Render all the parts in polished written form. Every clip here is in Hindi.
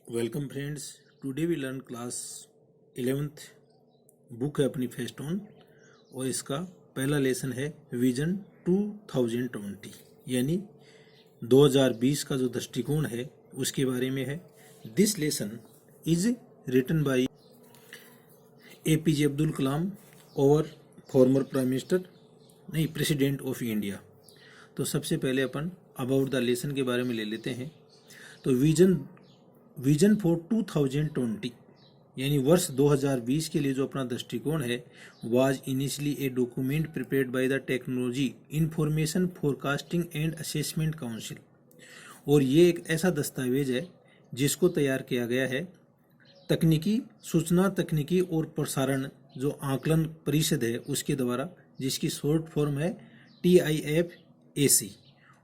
Welcome friends, today we learn class 11th book है अपनी फेस्टोन और इसका पहला लेसन है विजन 2020 यानी 2020 का जो दृष्टिकोण है उसके बारे में है। This lesson is written by APJ Abdul Kalam और फॉर्मर प्राइम मिनिस्टर नहीं प्रेसिडेंट ऑफ इंडिया। तो सबसे पहले अपन अबाउट द लेसन के बारे में ले लेते हैं। तो विजन फॉर 2020 यानी वर्ष 2020 के लिए जो अपना दृष्टिकोण है was initially a document prepared by the technology information forecasting and assessment council. और ये एक ऐसा दस्तावेज है जिसको तैयार किया गया है तकनीकी सूचना तकनीकी और प्रसारण जो आकलन परिषद है उसके द्वारा, जिसकी शॉर्ट फॉर्म है TIFAC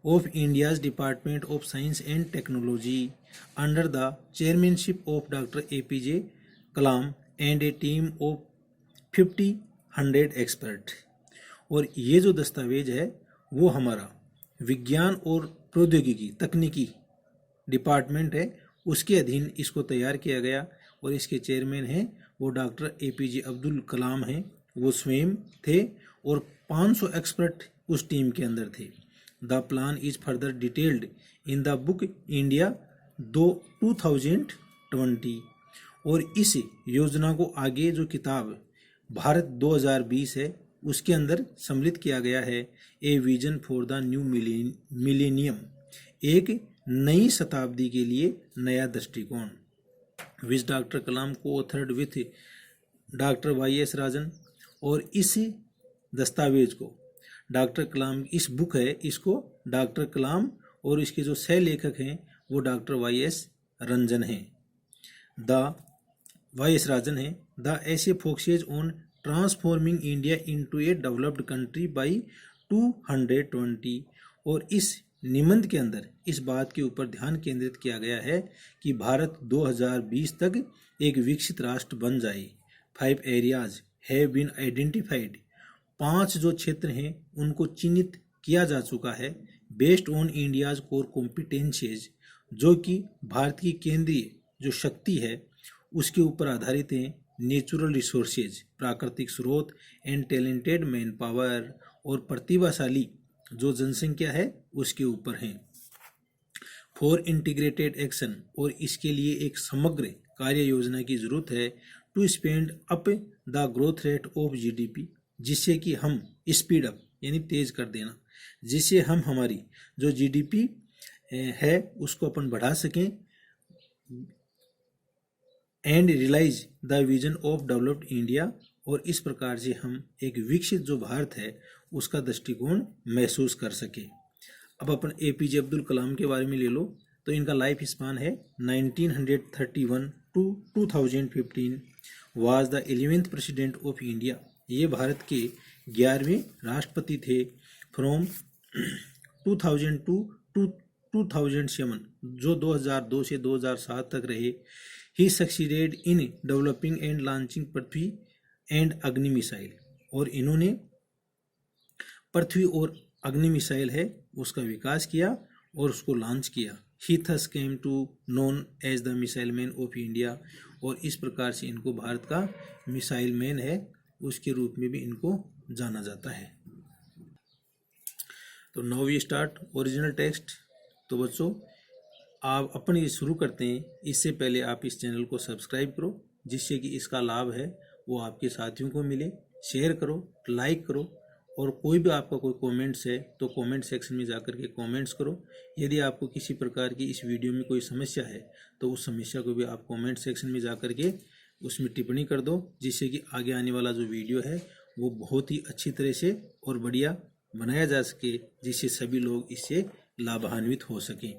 of India's Department of Science and Technology under the chairmanship of Dr. APJ Kalam and a team of 50 experts। और ये जो दस्तावेज है वो हमारा विज्ञान और प्रौद्योगिकी तकनीकी डिपार्टमेंट है उसके अधीन इसको तैयार किया गया और इसके चेयरमैन हैं वो डॉक्टर APJ अब्दुल कलाम हैं, वो स्वयं थे और 500 एक्सपर्ट उस टीम के अंदर थे। The plan is further detailed in the book India 2020। और इस योजना को आगे जो किताब भारत 2020 है उसके अंदर सम्मिलित किया गया है। A vision for the new millennium, एक नई शताब्दी के लिए नया दृष्टिकोण, विच डॉक्टर कलाम को ऑथर्ड विथ डॉक्टर YS राजन। और इस दस्तावेज को डॉक्टर कलाम, इस बुक है इसको डॉक्टर कलाम और इसके जो सह लेखक हैं वो डॉक्टर YS रंजन हैं, YS राजन हैं। द ऐसे focuses on transforming India into A developed country by 2020। और इस निबंध के अंदर इस बात के ऊपर ध्यान केंद्रित किया गया है कि भारत 2020 तक एक विकसित राष्ट्र बन जाए। 5 एरियाज हैव बीन आइडेंटिफाइड, 5 जो क्षेत्र हैं उनको चिन्हित किया जा चुका है। Based on India's core competencies, जो कि भारत की केंद्रीय जो शक्ति है उसके ऊपर आधारित हैं। नेचुरल रिसोर्सेज, प्राकृतिक स्रोत, एंड टैलेंटेड मैन पावर, और प्रतिभाशाली जो जनसंख्या है उसके ऊपर हैं। फॉर इंटीग्रेटेड एक्शन, और इसके लिए एक समग्र कार्य योजना की जरूरत है। To spend up the growth rate of GDP, जिससे कि हम स्पीड अप यानी तेज कर देना, जिससे हम हमारी जो GDP है उसको अपन बढ़ा सकें। And realise the vision of developed India, और इस प्रकार से हम एक विकसित जो भारत है उसका दृष्टिकोण महसूस कर सके। अब अपन APJ अब्दुल कलाम के बारे में ले लो तो इनका लाइफ स्पान है 1931 to 2015। Was the 11th president of India, ये भारत के 11वें राष्ट्रपति थे। फ्रॉम 2002 to 2007, जो 2002 से 2007 तक रहे। He succeeded in developing and launching Prithvi and Agni missile, और इन्होंने पृथ्वी और अग्नि मिसाइल है उसका विकास किया और उसको लॉन्च किया। He thus came to known as the missile man of India, और इस प्रकार से इनको भारत का मिसाइल मैन है उसके रूप में भी इनको जाना जाता है। तो now we start original text. तो बच्चों आप अपन ये शुरू करते हैं, इससे पहले आप इस चैनल को सब्सक्राइब करो जिससे कि इसका लाभ है वो आपके साथियों को मिले। शेयर करो, लाइक करो, और कोई भी आपका कोई कमेंट्स है तो कमेंट सेक्शन में जाकर के कमेंट्स करो। यदि आपको किसी प्रकार की इस वीडियो में कोई समस्या है तो उस समस्या को भी आप कमेंट सेक्शन में जाकर के उसमें टिप्पणी कर दो, जिससे कि आगे आने वाला जो वीडियो है वो बहुत ही अच्छी तरह से और बढ़िया बनाया जा सके, जिससे सभी लोग इससे लाभान्वित हो सकें।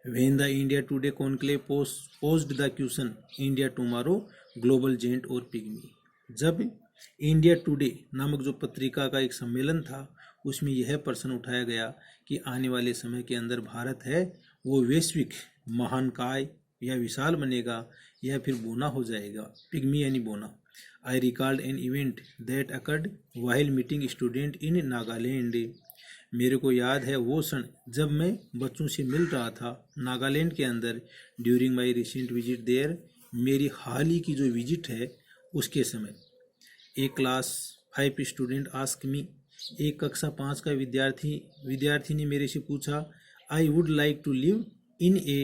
When the India Today conclave posed the question India tomorrow global giant और पिग्मी, जब इंडिया टुडे नामक जो पत्रिका का एक सम्मेलन था उसमें यह प्रश्न उठाया गया कि आने वाले समय के अंदर भारत है वो वैश्विक महानकाय या विशाल बनेगा या फिर बोना हो जाएगा। पिग्मी यानी बोना। I recalled an event that occurred while meeting student in Nagaland मेरे को याद है वो क्षण जब मैं बच्चों से मिल रहा था नागालैंड के अंदर during my recent visit there. मेरी हाल ही की जो विजिट है उसके समय एक क्लास 5 स्टूडेंट आस्क मी, एक कक्षा 5 का विद्यार्थी ने मेरे से पूछा, I would like to live in a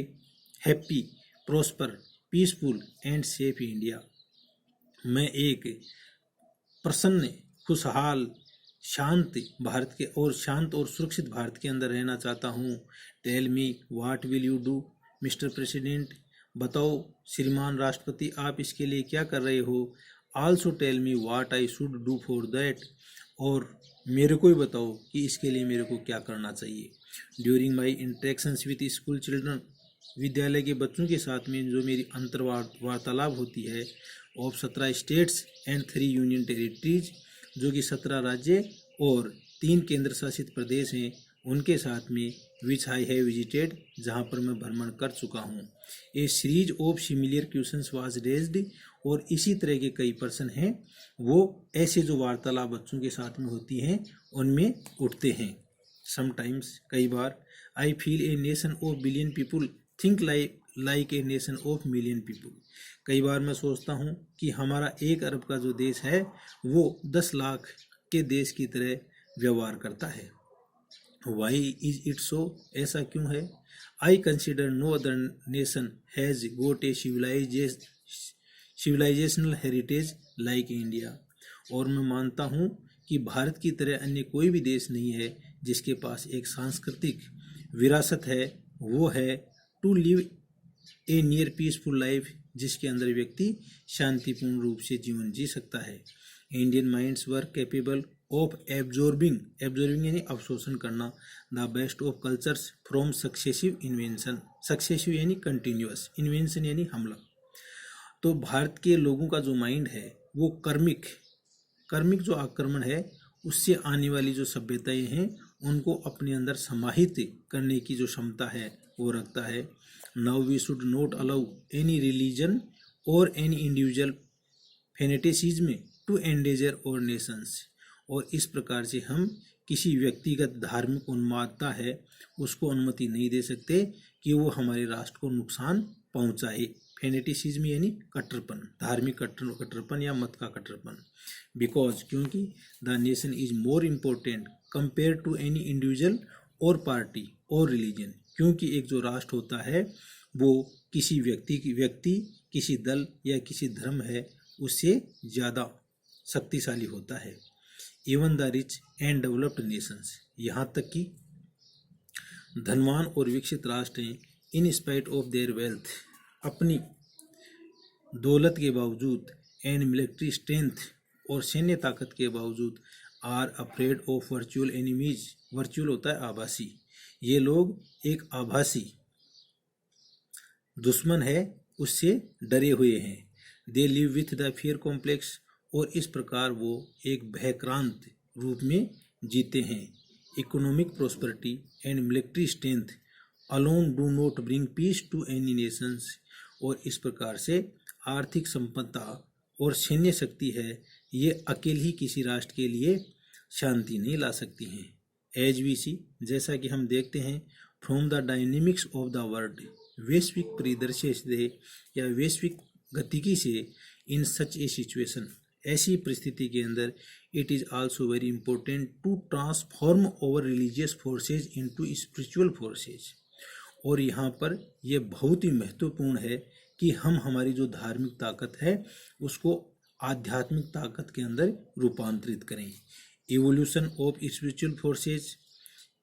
happy prosper peaceful and safe India. मैं एक प्रसन्न खुशहाल शांत और सुरक्षित भारत के अंदर रहना चाहता हूँ। Tell me what will you do mister president, बताओ श्रीमान राष्ट्रपति आप इसके लिए क्या कर रहे हो। Also tell me what I should do for that, और मेरे को ही बताओ कि इसके लिए मेरे को क्या करना चाहिए। During my interactions with school children, विद्यालय के बच्चों के साथ में जो मेरी वार्तालाप होती है, of 17 states and 3 union territories, जो कि 17 राज्य और 3 केंद्र शासित प्रदेश हैं, उनके साथ में विच आई हैव विजिटेड, जहाँ पर मैं भ्रमण कर चुका हूँ। A series of similar questions was raised, और इसी तरह के कई प्रश्न हैं वो ऐसे जो वार्तालाप बच्चों के साथ में होती हैं उनमें उठते हैं। समटाइम्स, कई बार, I feel a nation of billion people think like a nation of million people, कई बार मैं सोचता हूँ कि हमारा 1 अरब का जो देश है वो 10 लाख के देश की तरह व्यवहार करता है। वाई इज इट सो, ऐसा क्यों है। I consider no other nation has got a civilisational heritage like India, और मैं मानता हूँ कि भारत की तरह अन्य कोई भी देश नहीं है जिसके पास एक सांस्कृतिक विरासत है। वो है to live a near peaceful life, जिसके अंदर व्यक्ति शांतिपूर्ण रूप से जीवन जी सकता है। Indian minds were capable of absorbing यानी अवशोषण करना, the best of cultures from successive invention, successive यानी कंटिन्यूअस, इन्वेंशन यानी हमला। तो भारत के लोगों का जो माइंड है वो कर्मिक जो आक्रमण है उससे आने वाली जो सभ्यताएं हैं उनको अपने अंदर समाहित करने की जो क्षमता है वो रखता है। Now we should not allow any religion or any individual fanaticism to endanger our nations, और इस प्रकार से हम किसी व्यक्तिगत धार्मिक उन्मादता है उसको अनुमति नहीं दे सकते कि वो हमारे राष्ट्र को नुकसान पहुंचाए। फेनेटिसिज्म यानी कट्टरपन, धार्मिक कट्टरपन या मत का कट्टरपन। बिकॉज, क्योंकि the nation is more important compare to any individual और पार्टी और रिलीजन, क्योंकि एक जो राष्ट्र होता है वो किसी व्यक्ति किसी दल या किसी धर्म है उससे ज़्यादा शक्तिशाली होता है। Even the rich and developed Nations, यहाँ तक कि धनवान और विकसित राष्ट्र हैं, in spite of their wealth, अपनी दौलत के बावजूद, एंड मिलिट्री स्ट्रेंथ और सैन्य ताकत के बावजूद, are afraid of virtual enemies, virtual होता है आभासी, ये लोग एक आभासी दुश्मन है उससे डरे हुए हैं। They live with the fear complex, और इस प्रकार वो एक भयक्रांत रूप में जीते हैं। Economic prosperity and military strength alone do not bring peace to any nations, और इस प्रकार से आर्थिक संपन्नता और सैन्य शक्ति है ये अकेले ही किसी राष्ट्र के लिए शांति नहीं ला सकती हैं। एज वी सी, जैसा कि हम देखते हैं, from the dynamics of the world, वैश्विक परिदृश्य से या वैश्विक गतिकी से, इन सच ए सिचुएशन, ऐसी परिस्थिति के अंदर, it is also very important to transform over religious forces into spiritual forces, और यहाँ पर यह बहुत ही महत्वपूर्ण है कि हम हमारी जो धार्मिक ताकत है उसको आध्यात्मिक ताकत के अंदर रूपांतरित करें। Evolution of spiritual forces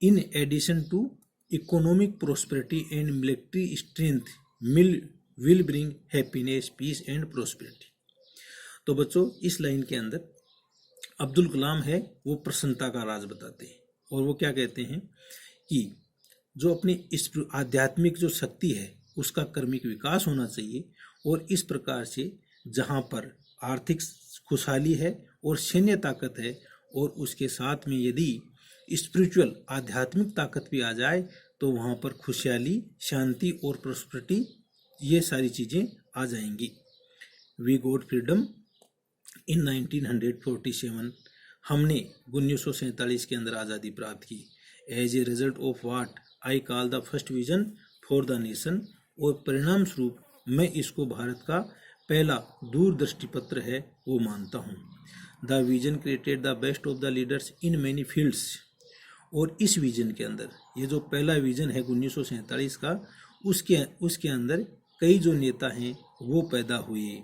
in addition to economic prosperity and military strength will bring happiness, peace and prosperity. तो बच्चों, इस लाइन के अंदर अब्दुल कलाम है वो प्रसन्नता का राज बताते हैं, और वो क्या कहते हैं कि जो अपनी इस आध्यात्मिक जो शक्ति है उसका कर्मिक विकास होना चाहिए, और इस प्रकार से जहाँ पर आर्थिक खुशहाली है और सैन्य ताकत है और उसके साथ में यदि स्पिरिचुअल आध्यात्मिक ताकत भी आ जाए तो वहाँ पर खुशहाली, शांति और प्रोस्पेरिटी, ये सारी चीज़ें आ जाएंगी। वी गॉट फ्रीडम इन 1947, हमने 1947 के अंदर आज़ादी प्राप्त की। As a result of what I call the first vision for the nation, और परिणाम स्वरूप मैं इसको भारत का पहला दूरदृष्टि पत्र है वो मानता हूँ। The vision created the best of the leaders in many fields, और इस विजन के अंदर, ये जो पहला विजन है 1947 का, उसके अंदर कई जो नेता हैं वो पैदा हुए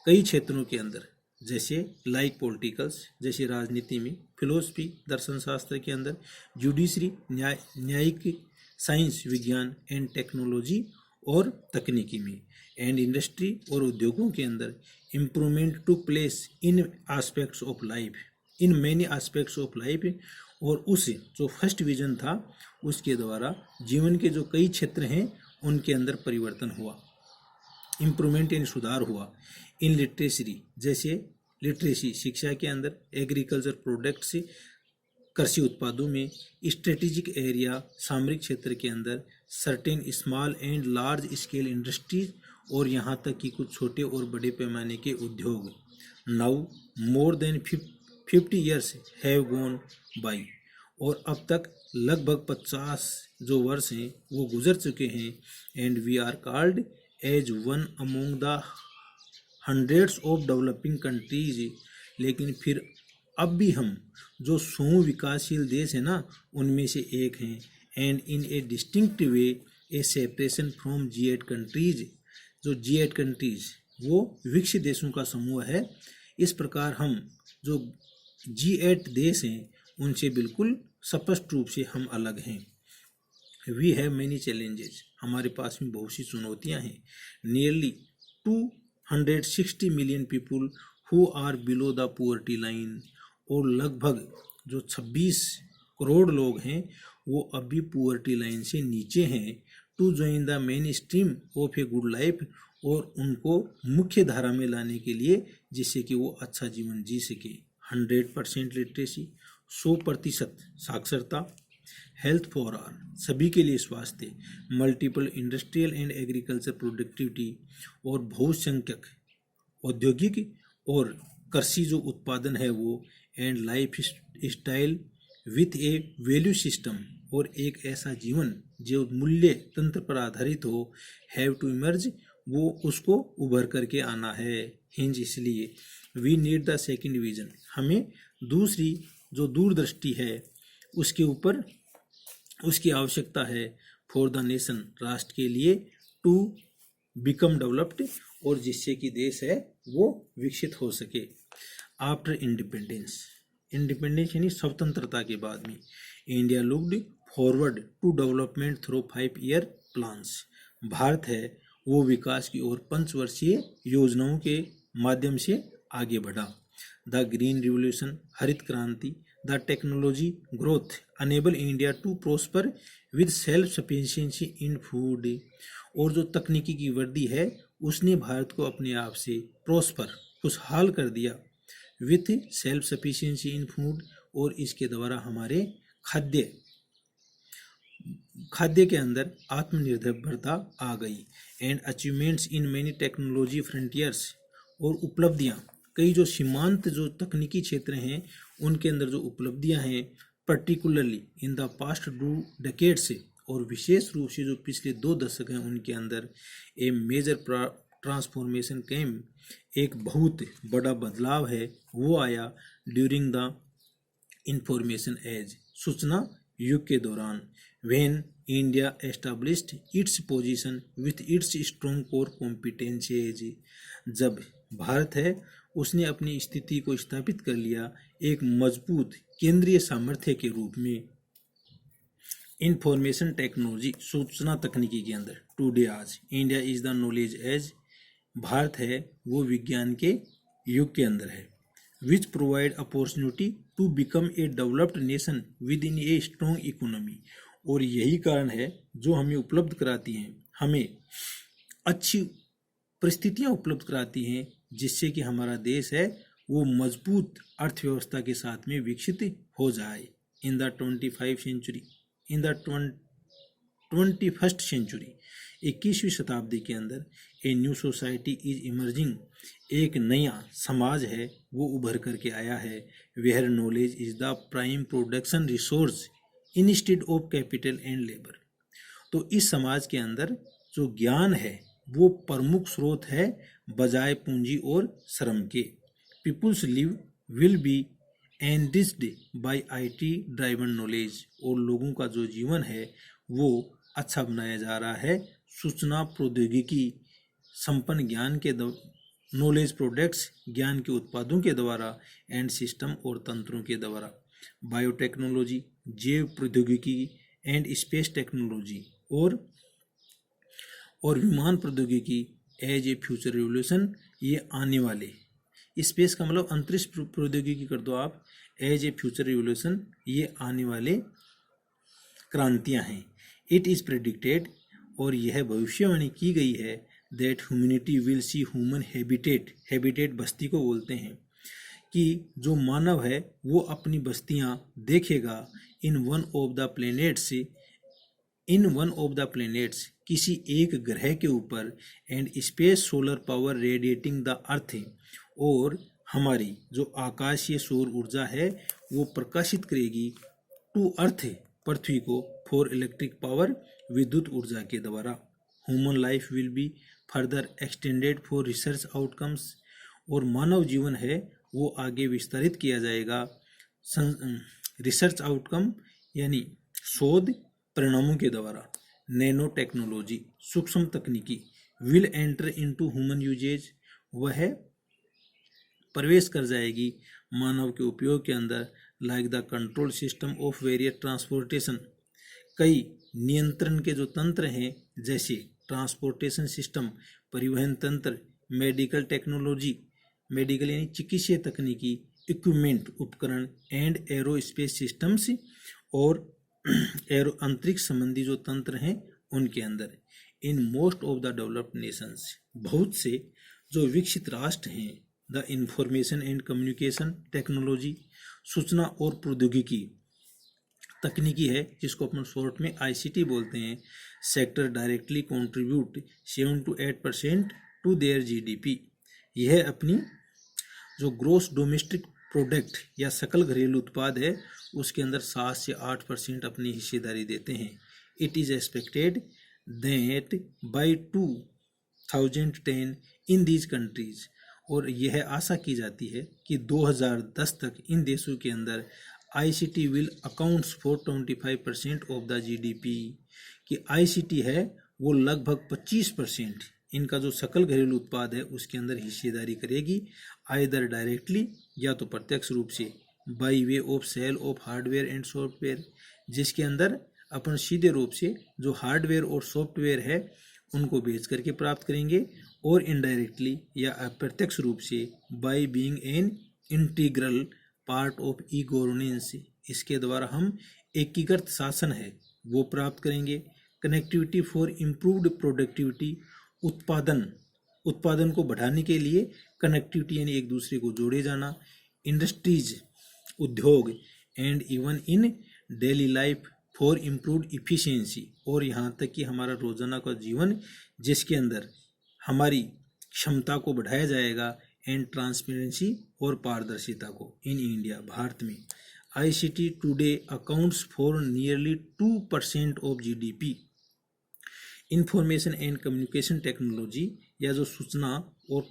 कई क्षेत्रों के अंदर, जैसे लाइक पॉलिटिकल्स, जैसे राजनीति में, फिलोसफी दर्शन शास्त्र के अंदर, जुडिशरी न्यायिक, साइंस विज्ञान एंड टेक्नोलॉजी और तकनीकी में, एंड इंडस्ट्री और उद्योगों के अंदर। Improvement to place in aspects of life, in many aspects of life, और उस जो फर्स्ट विजन था उसके द्वारा जीवन के जो कई क्षेत्र हैं उनके अंदर परिवर्तन हुआ, इम्प्रूवमेंट यानी सुधार हुआ। इन लिटरेसी, जैसे लिटरेसी शिक्षा के अंदर, एग्रीकल्चर प्रोडक्ट्स कृषि उत्पादों में, स्ट्रेटेजिक एरिया सामरिक क्षेत्र के अंदर, certain small and large scale industries, और यहाँ तक कि कुछ छोटे और बड़े पैमाने के उद्योग। Now more than 50 years have gone by, और अब तक लगभग 50 जो वर्ष हैं वो गुजर चुके हैं। And we are called as one among the hundreds of developing countries, लेकिन फिर अब भी हम जो 100 विकासशील देश हैं ना उनमें से एक हैं। And in A distinct way A separation from G8 countries, जो G8 कंट्रीज वो विकसित देशों का समूह है। इस प्रकार हम जो G8 देश हैं उनसे बिल्कुल स्पष्ट रूप से हम अलग हैं। वी हैव मैनी चैलेंजेस, हमारे पास में बहुत सी चुनौतियां हैं। Nearly 260 million people who are below the poverty line, और लगभग जो 26 करोड़ लोग हैं वो अभी पुअर्टी लाइन से नीचे हैं। To join the main stream of a good life, और उनको मुख्य धारा में लाने के लिए जिससे कि वो अच्छा जीवन जी सके। 100% लिटरेसी, 100% साक्षरता, हेल्थ फॉर ऑल, सभी के लिए स्वास्थ्य, multiple industrial and agriculture productivity, और बहुसंख्यक औद्योगिक और कृषि जो उत्पादन है वो, and life style with A value system, और एक ऐसा जीवन जो मूल्य तंत्र पर आधारित हो, हैव टू इमर्ज, वो उसको उभर करके आना है। हिंज इसलिए we need the second vision, हमें दूसरी जो दूरदृष्टि है उसके ऊपर उसकी आवश्यकता है। फॉर द नेशन, राष्ट्र के लिए, टू बिकम डेवलप्ड, और जिससे कि देश है वो विकसित हो सके। आफ्टर इंडिपेंडेंस, इंडिपेंडेंस यानी स्वतंत्रता के बाद में, India looked forward to development through 5 year plans, भारत है वो विकास की ओर 5 वर्षीय योजनाओं के माध्यम से आगे बढ़ा। द ग्रीन रिवोल्यूशन, हरित क्रांति, the technology growth enable India to prosper with self sufficiency in food, और जो तकनीकी की वृद्धि है उसने भारत को अपने आप से प्रोस्पर, खुशहाल कर दिया, with self sufficiency in food, और इसके द्वारा हमारे खाद्य के अंदर आत्मनिर्भरता आ गई। And achievements in many technology frontiers, और उपलब्धियां, कई जो सीमांत जो तकनीकी क्षेत्र हैं उनके अंदर जो उपलब्धियां हैं, particularly in the past 2 decades, और विशेष रूप से जो पिछले 2 दशक हैं उनके अंदर ए मेजर ट्रांसफॉर्मेशन केम, एक बहुत बड़ा बदलाव है वो आया ड्यूरिंग द इंफॉर्मेशन एज, सूचना युग के दौरान। When India established its position with its strong core competencies, जब भारत है उसने अपनी स्थिति को स्थापित कर लिया एक मजबूत केंद्रीय सामर्थ्य के रूप में। इंफॉर्मेशन टेक्नोलॉजी, सूचना तकनीकी के अंदर, टुडे आज India is the knowledge age, भारत है वो विज्ञान के युग के अंदर है। Which provide opportunity to become a developed nation within a strong economy, और यही कारण है जो हमें उपलब्ध कराती हैं, हमें अच्छी परिस्थितियां उपलब्ध कराती हैं जिससे कि हमारा देश है वो मजबूत अर्थव्यवस्था के साथ में विकसित हो जाए। इन द 21st सेंचुरी, 21वीं शताब्दी के अंदर a new society is emerging, एक नया समाज है वो उभर करके आया है। Where knowledge is the prime production resource instead of capital and labour. तो इस समाज के अंदर जो ज्ञान है वो प्रमुख स्रोत है बजाय पूंजी और श्रम के। Peoples live will be enriched by IT driven knowledge, और लोगों का जो जीवन है वो अच्छा बनाया जा रहा है सूचना प्रौद्योगिकी संपन्न ज्ञान के नॉलेज प्रोडक्ट्स ज्ञान के उत्पादों के द्वारा एंड सिस्टम और तंत्रों के द्वारा। बायोटेक्नोलॉजी, जैव प्रौद्योगिकी एंड स्पेस टेक्नोलॉजी और विमान प्रौद्योगिकी एज ए फ्यूचर रिवोल्यूशन, ये आने वाले, स्पेस का मतलब अंतरिक्ष प्रौद्योगिकी कर दो आप, एज ए फ्यूचर रिवोल्यूशन, ये आने वाले क्रांतियां हैं। इट इज प्रेडिक्टेड, और यह भविष्यवाणी की गई है, that humanity will see human habitat बस्ती को बोलते हैं, कि जो मानव है वो अपनी बस्तियां देखेगा in one of the planets किसी एक ग्रह के ऊपर, and space solar power radiating the earth, और हमारी जो आकाशीय सौर ऊर्जा है वो प्रकाशित करेगी टू अर्थ, पृथ्वी को, फॉर इलेक्ट्रिक पावर, विद्युत ऊर्जा के द्वारा। Human life will be further extended for research outcomes, और मानव जीवन है वो आगे विस्तारित किया जाएगा रिसर्च आउटकम यानी शोध परिणामों के द्वारा। नैनो टेक्नोलॉजी, सूक्ष्म तकनीकी, will enter into human usages, वह प्रवेश कर जाएगी मानव के उपयोग के अंदर, like the control system of various transportation, कई नियंत्रण के जो तंत्र हैं जैसे ट्रांसपोर्टेशन सिस्टम, परिवहन तंत्र, मेडिकल टेक्नोलॉजी, मेडिकल यानी चिकित्सीय तकनीकी, इक्विपमेंट उपकरण, एंड एरोस्पेस सिस्टम्स, और एरो अंतरिक्ष संबंधी जो तंत्र हैं उनके अंदर। In most of the developed Nations, बहुत से जो विकसित राष्ट्र हैं, the information and communication technology, सूचना और प्रौद्योगिकी तकनीकी है जिसको अपन शॉर्ट में ICT बोलते हैं, sector directly contribute 7 to 8% to their GDP। यह अपनी जो ग्रोस डोमेस्टिक प्रोडक्ट या सकल घरेलू उत्पाद है उसके अंदर 7 से 8% अपनी हिस्सेदारी देते हैं। It is expected that bye 2010 in these countries, और यह आशा की जाती है कि 2010 तक इन देशों के अंदर ICT will accounts for 25% of the GDP, कि ICT है वो लगभग 25% इनका जो सकल घरेलू उत्पाद है उसके अंदर हिस्सेदारी करेगी, आइदर डायरेक्टली या तो प्रत्यक्ष रूप से, by way of sale of hardware and software, जिसके अंदर अपन सीधे रूप से जो हार्डवेयर और सॉफ्टवेयर है उनको बेच करके प्राप्त करेंगे, और इनडायरेक्टली या अप्रत्यक्ष रूप से by being an integral part of e governance, इसके द्वारा हम एकीकृत शासन है वो प्राप्त करेंगे। कनेक्टिविटी फॉर इम्प्रूव्ड प्रोडक्टिविटी, उत्पादन को बढ़ाने के लिए कनेक्टिविटी यानी एक दूसरे को जोड़े जाना, इंडस्ट्रीज उद्योग, and even in daily life for improved efficiency, और यहाँ तक कि हमारा रोजाना का जीवन जिसके अंदर हमारी क्षमता को बढ़ाया जाएगा, एंड ट्रांसपेरेंसी और पारदर्शिता को। इन इंडिया, भारत में ICT today accounts for nearly 2% of GDP। Information and communication technology या जो सूचना और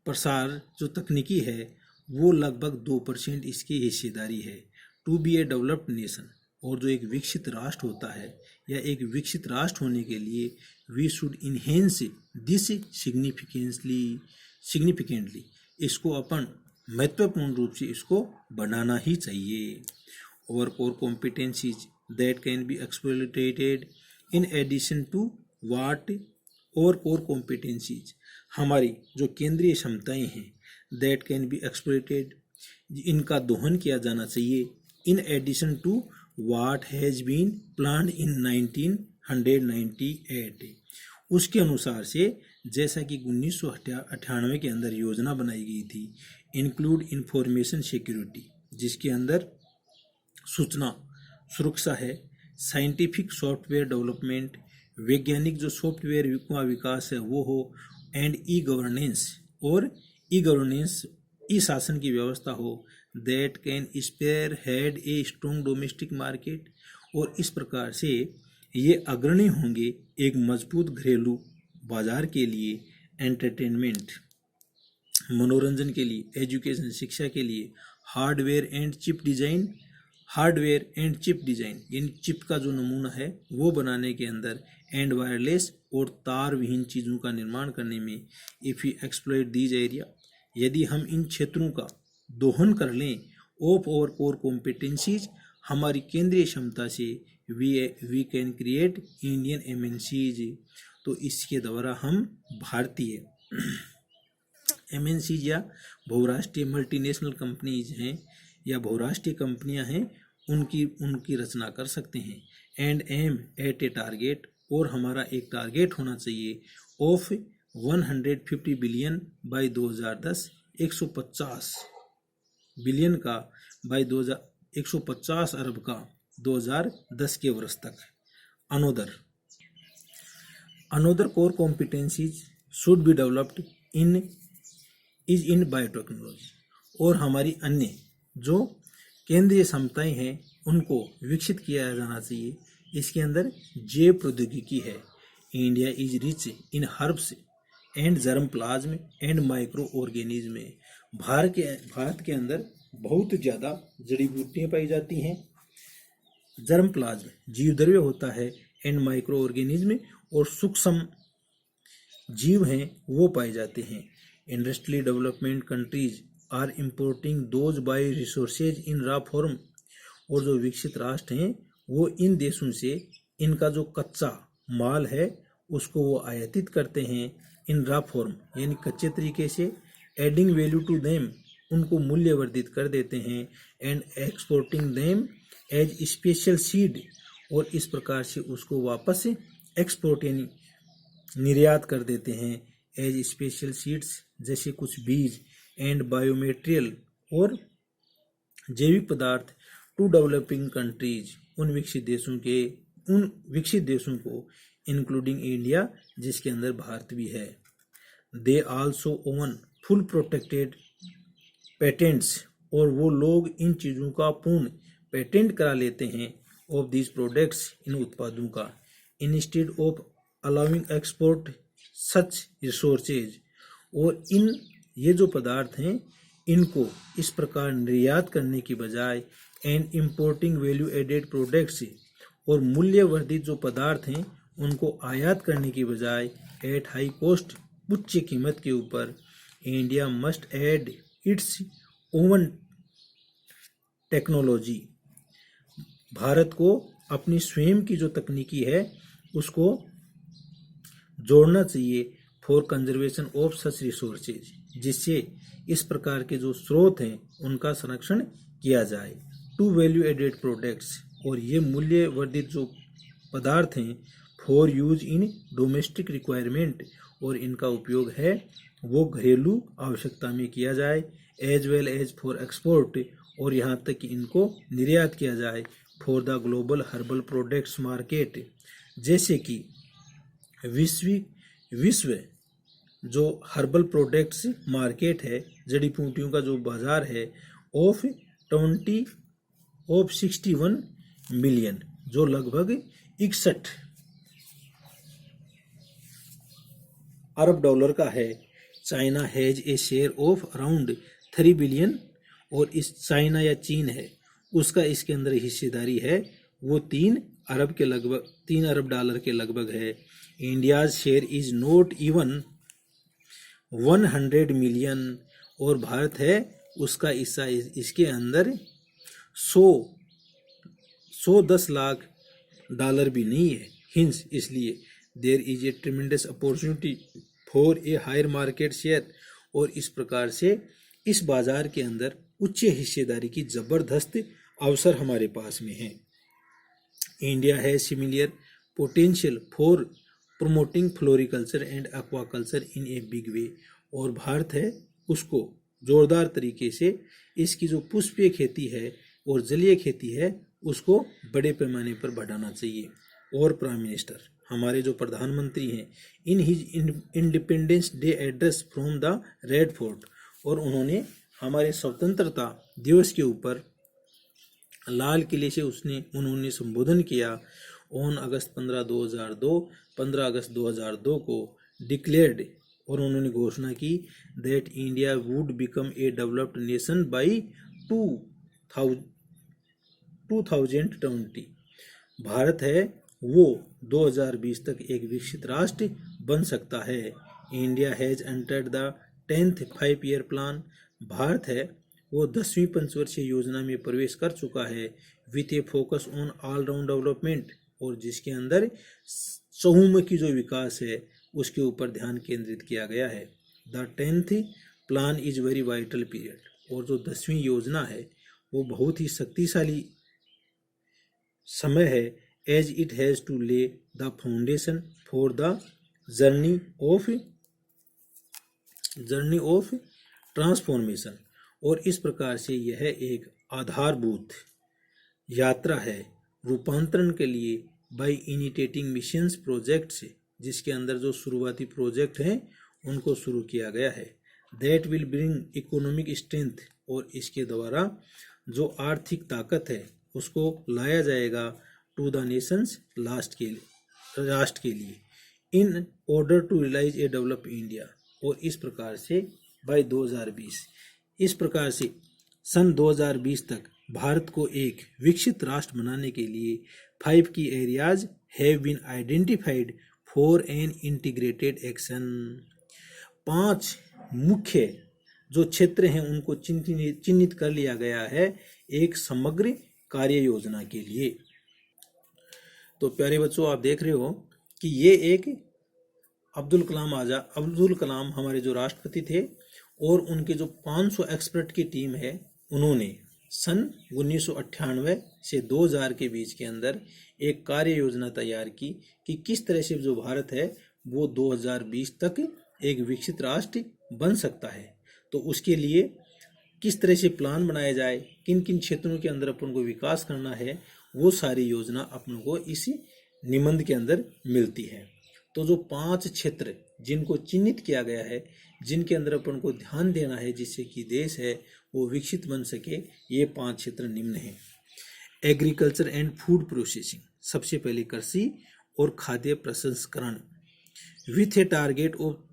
प्रसार जो तकनीकी है वो लगभग 2% इसकी हिस्सेदारी है। To be a developed nation, और जो एक विकसित राष्ट्र होता है या एक विकसित राष्ट्र होने के लिए we should enhance this significantly, इसको अपन महत्वपूर्ण रूप से इसको बनाना ही चाहिए। और core competencies that can be exploited in addition to what, और कोर कॉम्पिटेंसीज हमारी जो केंद्रीय क्षमताएं हैं दैट कैन बी एक्सप्लॉइटेड, इनका दोहन किया जाना चाहिए, in addition to what has been planned in 1998, उसके अनुसार से जैसा कि 1998 के अंदर योजना बनाई गई थी। इंक्लूड इंफॉर्मेशन सिक्योरिटी, जिसके अंदर सूचना सुरक्षा है, साइंटिफिक सॉफ्टवेयर डेवलपमेंट, वैज्ञानिक जो सॉफ्टवेयर का विकास है वो हो, एंड ई गवर्नेंस, और ई गवर्नेंस ई शासन की व्यवस्था हो, that can spearhead a strong domestic market, और इस प्रकार से ये अग्रणी होंगे एक मजबूत घरेलू बाजार के लिए, एंटरटेनमेंट मनोरंजन के लिए, एजुकेशन शिक्षा के लिए, hardware and chip design, hardware and chip design यानी चिप का जो नमूना है वो बनाने के अंदर, एंड वायरलेस और तार विहीन चीज़ों का निर्माण करने में। If you exploit these area, यदि हम इन क्षेत्रों का दोहन कर लें ऑफ और कोर कॉम्पिटेंसीज, हमारी केंद्रीय क्षमता से, we can create Indian MNCs, तो इसके द्वारा हम भारतीय एमएनसीज या बहुराष्ट्रीय मल्टीनेशनल कंपनीज हैं या बहुराष्ट्रीय कंपनियां हैं, उनकी रचना कर सकते हैं। And aim at a target, और हमारा एक टारगेट होना चाहिए ऑफ 150 बिलियन बाय 2010, 150 बिलियन का बाय 150 अरब का 2010 के वर्ष तक। Another core competencies should be developed in biotechnology, और हमारी अन्य जो केंद्रीय क्षमताएं हैं उनको विकसित किया जाना चाहिए। इसके अंदर जैव प्रौद्योगिकी है। India is rich in herbs and germ plasm and micro organism, Bharat के अंदर बहुत ज़्यादा जड़ी बूटियाँ पाई जाती हैं। जर्म प्लाज्म जीव द्रव्य होता है, एंड माइक्रो ऑर्गेनिज्म और सूक्ष्म जीव हैं वो पाए जाते हैं। Industrially development countries are importing those bio resources in raw form, और जो विकसित राष्ट्र हैं वो इन देशों से इनका जो कच्चा माल है उसको वो आयातित करते हैं इन रॉ फॉर्म यानी कच्चे तरीके से, एडिंग वैल्यू टू देम, उनको मूल्यवर्धित कर देते हैं, and exporting them as special seed, और इस प्रकार से उसको वापस एक्सपोर्ट यानी निर्यात कर देते हैं एज स्पेशल सीड्स, जैसे कुछ बीज, एंड बायोमेटेरियल और जैविक पदार्थ टू डेवलपिंग कंट्रीज, उन विकसित देशों को इंक्लूडिंग इंडिया, जिसके अंदर भारत भी है। They also own full protected patents, और वो लोग इन चीज़ों का पूर्ण पेटेंट करा लेते हैं ऑफ दीज प्रोडक्ट्स, इन उत्पादों का, instead of allowing export such resources, और इन ये जो पदार्थ हैं इनको इस प्रकार निर्यात करने की बजाय, and importing value added products, और मूल्यवर्धित जो पदार्थ हैं उनको आयात करने की बजाय, एट हाई कॉस्ट, उच्च कीमत के ऊपर, India must add it's oven technology, Bharat को अपनी स्वयं की जो तकनीकी है उसको जोड़ना चाहिए for conservation of such resources, जिससे इस प्रकार के जो स्रोत हैं उनका संरक्षण किया जाए। टू वैल्यू एडेड प्रोडक्ट्स, और ये मूल्यवर्धित जो पदार्थ हैं for use in domestic requirement, और इनका उपयोग है वो घरेलू आवश्यकता में किया जाए, as well as for export, और यहाँ तक कि इनको निर्यात किया जाए for the global herbal products market, जैसे कि विश्व जो हर्बल प्रोडक्ट्स मार्केट है, जड़ी बूटियों का जो बाजार है, ऑफ 61 मिलियन, जो लगभग 61 अरब डॉलर का है। China has a share of around 3 billion, और इस चाइना या चीन है उसका इसके अंदर हिस्सेदारी है वो 3 अरब डॉलर के लगभग है। India's share is not even 100 million, और भारत है उसका हिस्सा इसके अंदर 10 लाख डॉलर भी नहीं है। हिंस, इसलिए there is a tremendous opportunity for a higher market share, और इस प्रकार से इस बाजार के अंदर उच्च हिस्सेदारी की जबरदस्त अवसर हमारे पास में है। इंडिया है similar potential for promoting floriculture and aquaculture in a big way, और भारत है उसको जोरदार तरीके से इसकी जो पुष्पीय खेती है और जलीय खेती है उसको बड़े पैमाने पर बढ़ाना चाहिए। और प्राइम मिनिस्टर हमारे जो प्रधानमंत्री हैं, in his independence day address from the red fort, और उन्होंने हमारे स्वतंत्रता दिवस के ऊपर लाल किले से उन्होंने संबोधन किया ऑन अगस्त 15 अगस्त 2002 को डिक्लेयर्ड, और उन्होंने घोषणा की that India would become a developed nation by 2020। Bharat है वो 2020 तक एक विकसित राष्ट्र बन सकता है। India has entered the 10th 5-year plan. Bharat है वो 10वीं पंचवर्षीय योजना में प्रवेश कर चुका है with A focus on all round development, और जिसके अंदर चहुमुखी जो विकास है उसके ऊपर ध्यान केंद्रित किया गया है। The 10th plan is very vital period, और जो 10वीं योजना है वो बहुत ही शक्तिशाली समय है एज इट हैज़ टू ले the foundation for the journey of transformation, और इस प्रकार से यह एक आधारभूत यात्रा है रूपांतरण के लिए बाय इनिशिएटिंग मिशंस प्रोजेक्ट्स, जिसके अंदर जो शुरुआती प्रोजेक्ट हैं उनको शुरू किया गया है। That will bring economic strength, और इसके द्वारा जो आर्थिक ताकत है उसको लाया जाएगा टू द नेशंस राष्ट्र के लिए in order to realise a develop India, और इस प्रकार से बाय 2020, इस प्रकार से सन 2020 तक भारत को एक विकसित राष्ट्र बनाने के लिए 5 की areas have been identified for an integrated action. 5 मुख्य जो क्षेत्र हैं उनको चिन्हित कर लिया गया है एक समग्र कार्य योजना के लिए। तो प्यारे बच्चों, आप देख रहे हो कि ये एक अब्दुल कलाम हमारे जो राष्ट्रपति थे, और उनके जो 500 एक्सपर्ट की टीम है उन्होंने सन 1998 से 2000 के बीच के अंदर एक कार्य योजना तैयार की कि किस तरह से जो भारत है वो 2020 तक एक विकसित राष्ट्र बन सकता है। तो उसके लिए किस तरह से प्लान बनाया जाए, किन किन क्षेत्रों के अंदर अपन को विकास करना है, वो सारी योजना अपन को इस निबंध के अंदर मिलती है। तो जो 5 क्षेत्र जिनको चिन्हित किया गया है, जिनके अंदर अपन को ध्यान देना है जिससे कि देश है वो विकसित बन सके, ये 5 क्षेत्र निम्न हैं। एग्रीकल्चर एंड फूड प्रोसेसिंग, सबसे पहले कृषि और खाद्य प्रसंस्करण with a target of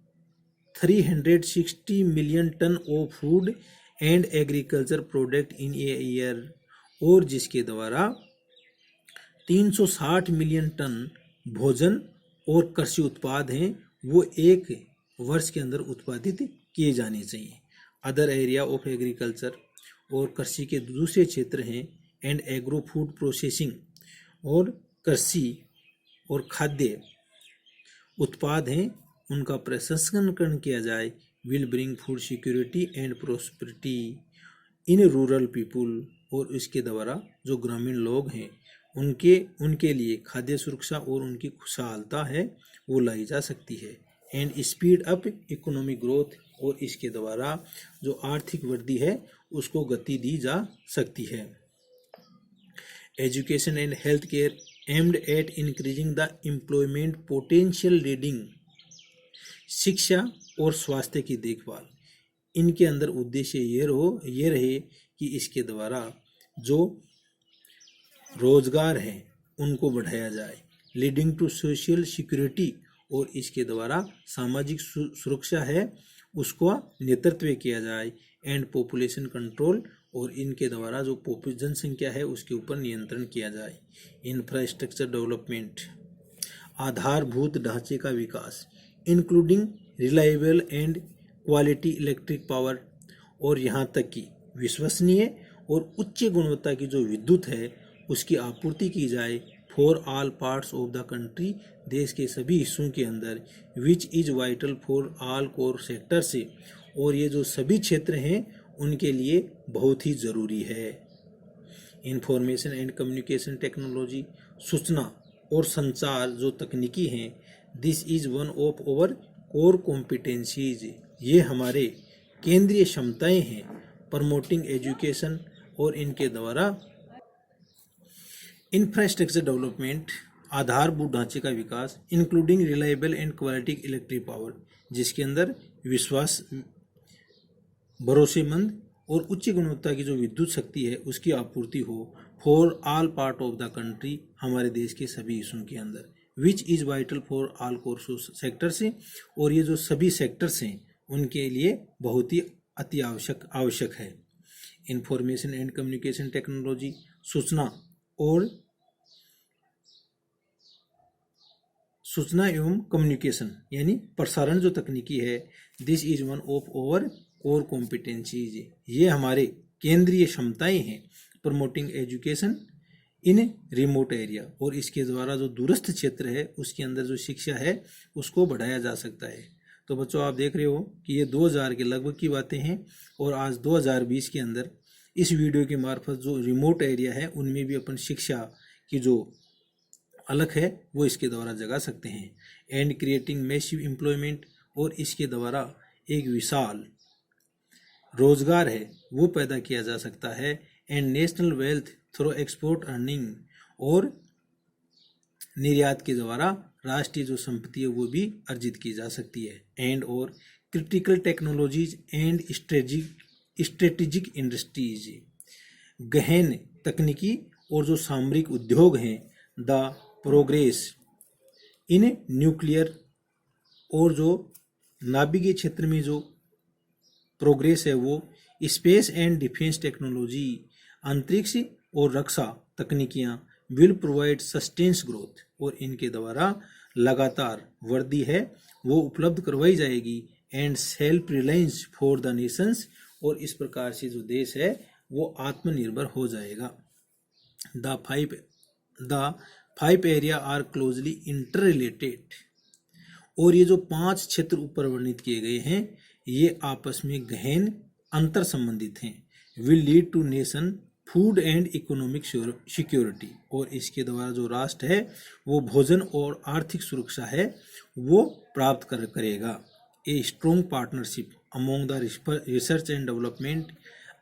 360 million ton of food and agriculture product in a year, और जिसके द्वारा 360 मिलियन टन भोजन और कृषि उत्पाद हैं वो एक वर्ष के अंदर उत्पादित किए जाने चाहिए। अदर एरिया ऑफ एग्रीकल्चर, और कृषि के दूसरे क्षेत्र हैं एंड एग्रो फूड प्रोसेसिंग, और कृषि और खाद्य उत्पाद हैं उनका प्रसंस्करण किया जाए। Will bring food security and prosperity in rural people, और इसके द्वारा जो ग्रामीण लोग हैं उनके लिए खाद्य सुरक्षा और उनकी खुशहालता है वो लाई जा सकती है। And speed up economic growth, और इसके द्वारा जो आर्थिक वृद्धि है उसको गति दी जा सकती है। Education and health care aimed at increasing the employment potential reading, शिक्षा और स्वास्थ्य की देखभाल, इनके अंदर उद्देश्य ये रहे कि इसके द्वारा जो रोजगार है उनको बढ़ाया जाए। लीडिंग टू सोशल सिक्योरिटी, और इसके द्वारा सामाजिक सुरक्षा है उसको नेतृत्व किया जाए। एंड पॉपुलेशन कंट्रोल, और इनके द्वारा जो जनसंख्या है उसके ऊपर नियंत्रण किया जाए। इंफ्रास्ट्रक्चर डेवलपमेंट, आधारभूत ढांचे का विकास including reliable and quality electric power, और यहाँ तक कि विश्वसनीय और उच्च गुणवत्ता की जो विद्युत है उसकी आपूर्ति की जाए। For all parts of the country, देश के सभी हिस्सों के अंदर। Which is vital for all core sector से, और ये जो सभी क्षेत्र हैं उनके लिए बहुत ही ज़रूरी है। इंफॉर्मेशन एंड कम्युनिकेशन टेक्नोलॉजी, सूचना और संचार जो तकनीकी हैं, this is one of our core competencies, ये हमारे केंद्रीय क्षमताएं हैं। प्रमोटिंग एजुकेशन, और इनके द्वारा इंफ्रास्ट्रक्चर डेवलपमेंट, आधारभूत ढांचे का विकास, including reliable and quality electric power, जिसके अंदर भरोसेमंद और उच्च गुणवत्ता की जो विद्युत शक्ति है उसकी आपूर्ति हो for all part of the country, हमारे देश के सभी हिस्सों के अंदर, which is vital for all core sectors, और ये जो सभी सेक्टर्स हैं उनके लिए बहुत ही अति आवश्यक है। इंफॉर्मेशन एंड कम्युनिकेशन टेक्नोलॉजी, सूचना एवं कम्युनिकेशन यानी प्रसारण जो तकनीकी है, this is one of over core competencies, ये हमारे केंद्रीय क्षमताएं हैं। Promoting education in remote area, और इसके द्वारा जो दूरस्थ क्षेत्र है उसके अंदर जो शिक्षा है उसको बढ़ाया जा सकता है। तो बच्चों आप देख रहे हो कि ये 2000 के लगभग की बातें हैं, और आज 2020 के अंदर इस वीडियो के मार्फत जो रिमोट एरिया है उनमें भी अपन शिक्षा की जो अलग है वो इसके द्वारा जगा सकते हैं। एंड क्रिएटिंग मैसिव एम्प्लॉयमेंट, और इसके द्वारा एक विशाल रोजगार है वो पैदा किया जा सकता है। And national wealth through export earning, और निर्यात के द्वारा राष्ट्रीय जो संपत्ति है वो भी अर्जित की जा सकती है। एंड और critical technologies and strategic industries, गहन तकनीकी और जो सामरिक उद्योग हैं, द प्रोग्रेस इन न्यूक्लियर, और जो नाभिकीय क्षेत्र में जो प्रोग्रेस है वो स्पेस एंड डिफेंस टेक्नोलॉजी, अंतरिक्ष और रक्षा तकनीकियाँ विल प्रोवाइड सस्टेन्स ग्रोथ, और इनके द्वारा लगातार वृद्धि है वो उपलब्ध करवाई जाएगी। And self reliance for the Nations, और इस प्रकार से जो देश है वो आत्मनिर्भर हो जाएगा। The five area are closely interrelated, और ये जो 5 क्षेत्र ऊपर वर्णित किए गए हैं ये आपस में गहन अंतर संबंधित हैं। Will lead to nation food and economic security, और इसके द्वारा जो राष्ट्र है वो भोजन और आर्थिक सुरक्षा है वो प्राप्त करेगा। A strong partnership among the research and development,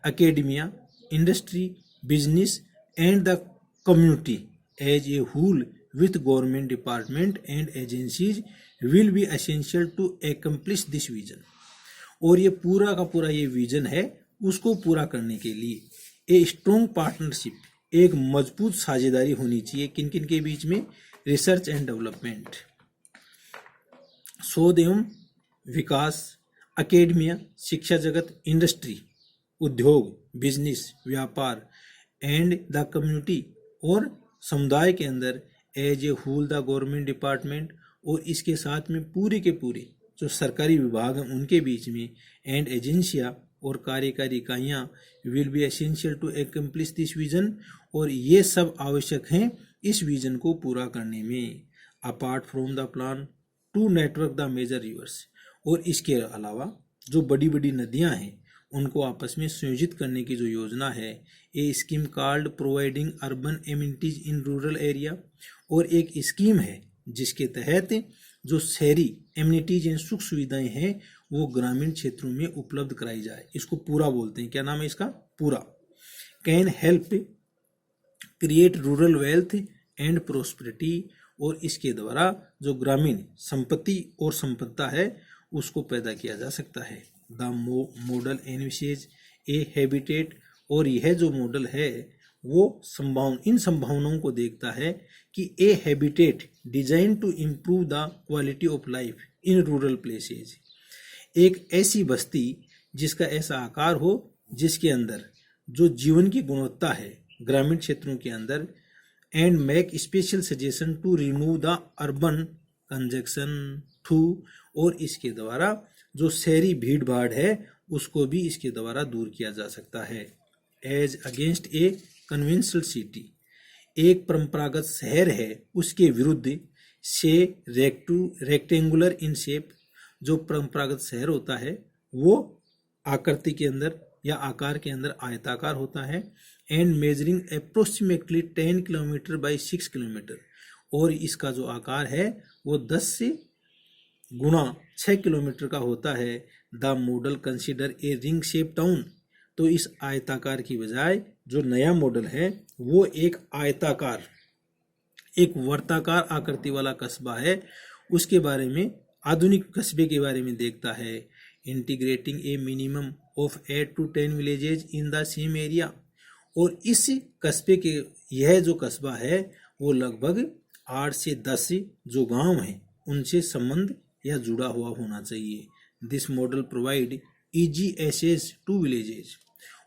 academia, industry, business and the community as a whole with government department and agencies will be essential to accomplish this vision। और ये पूरा का पूरा ये विजन है उसको पूरा करने के लिए ए स्ट्रॉन्ग पार्टनरशिप, एक मजबूत साझेदारी होनी चाहिए किन किन के बीच में, रिसर्च एंड डेवलपमेंट, शोध एवं विकास, अकेडमिया शिक्षा जगत, इंडस्ट्री उद्योग, बिजनेस व्यापार, एंड द कम्युनिटी और समुदाय के अंदर as a whole the government department, और इसके साथ में पूरे के पूरे जो सरकारी विभाग हैं उनके बीच में, एंड एजेंसियाँ और कार्यकारी इकाइयाँ will be essential to accomplish this vision, और ये सब आवश्यक हैं इस विजन को पूरा करने में। Apart from the plan to network the major rivers, और इसके अलावा जो बड़ी बड़ी नदियाँ हैं उनको आपस में संयोजित करने की जो योजना है, a scheme called providing urban amenities in rural area, और एक स्कीम है जिसके तहत जो शहरी एमिनिटीज एंड सुख सुविधाएं हैं वो ग्रामीण क्षेत्रों में उपलब्ध कराई जाए। इसको पूरा बोलते हैं, क्या नाम है इसका, पूरा। Can help create rural wealth and prosperity, और इसके द्वारा जो ग्रामीण संपत्ति और संपदा है उसको पैदा किया जा सकता है। The model envisages A habitat, और यह जो मॉडल है वो इन संभावनाओं को देखता है कि a habitat design to improve the quality of life in rural places, एक ऐसी बस्ती जिसका ऐसा आकार हो जिसके अंदर जो जीवन की गुणवत्ता है ग्रामीण क्षेत्रों के अंदर, and make special suggestion to remove the urban congestion through, और इसके द्वारा जो शहरी भीड़ भाड़ है उसको भी इसके द्वारा दूर किया जा सकता है। As against a conventional city, एक परंपरागत शहर है उसके विरुद्ध से रेक्टेंगुलर इन शेप, जो परंपरागत शहर होता है वो आकृति के अंदर या आकार के अंदर आयताकार होता है। And measuring approximately 10 kilometre by 6 kilometre, और इसका जो आकार है वो 10 से गुणा 6 किलोमीटर का होता है। The model consider a ring shape town, तो इस आयताकार की बजाय जो नया मॉडल है वो एक आयताकार, एक वर्ताकार आकृति वाला कस्बा है, उसके बारे में, आधुनिक कस्बे के बारे में देखता है। Integrating A minimum of 8 to 10 villages in the same area. और इस कस्बे के, यह जो कस्बा है वो लगभग 8 से 10 जो गांव हैं उनसे संबंध या जुड़ा हुआ होना चाहिए। This model provide easy access to villages.